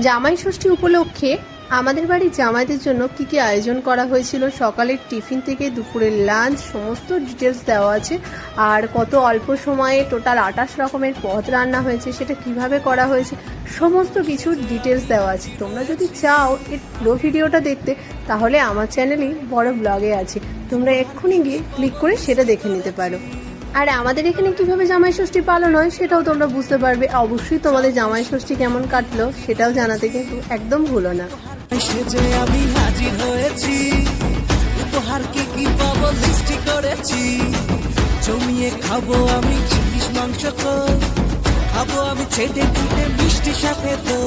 জামাই ষষ্ঠী উপলক্ষে আমাদের বাড়ির জামাইদের জন্য কি কি আয়োজন করা হয়েছিল, সকালের টিফিন থেকে দুপুরের লাঞ্চ সমস্ত ডিটেলস দেওয়া আছে। আর কত অল্প সময়ে টোটাল 28 রকমের পদ রান্না হয়েছে, সেটা কিভাবে করা হয়েছে সমস্ত কিছুর ডিটেলস দেওয়া আছে। তোমরা যদি চাও এর পুরো ভিডিওটা দেখতে, তাহলে আমার চ্যানেলেই বড় ব্লগে আছে, তোমরা এক্ষুনি গিয়ে ক্লিক করে সেটা দেখে নিতে পারো। আর আমাদের এখানে কিভাবে জামাই ষষ্ঠী পালন হয় সেটাও তোমরা বুঝতে পারবে। অবশ্যই তোমাদের জামাই ষষ্ঠী কেমন কাটলো সেটাও জানাতে কিন্তু একদম ভুলো না। সেজে আমি হাজির হয়েছি, উপহার কি পাবো লিস্টি করেছি। জমিয়ে খাবো আমি চিংড়ি মাংস, তো খাবো আমি চেটে পুটে মিষ্টি সাথে তো।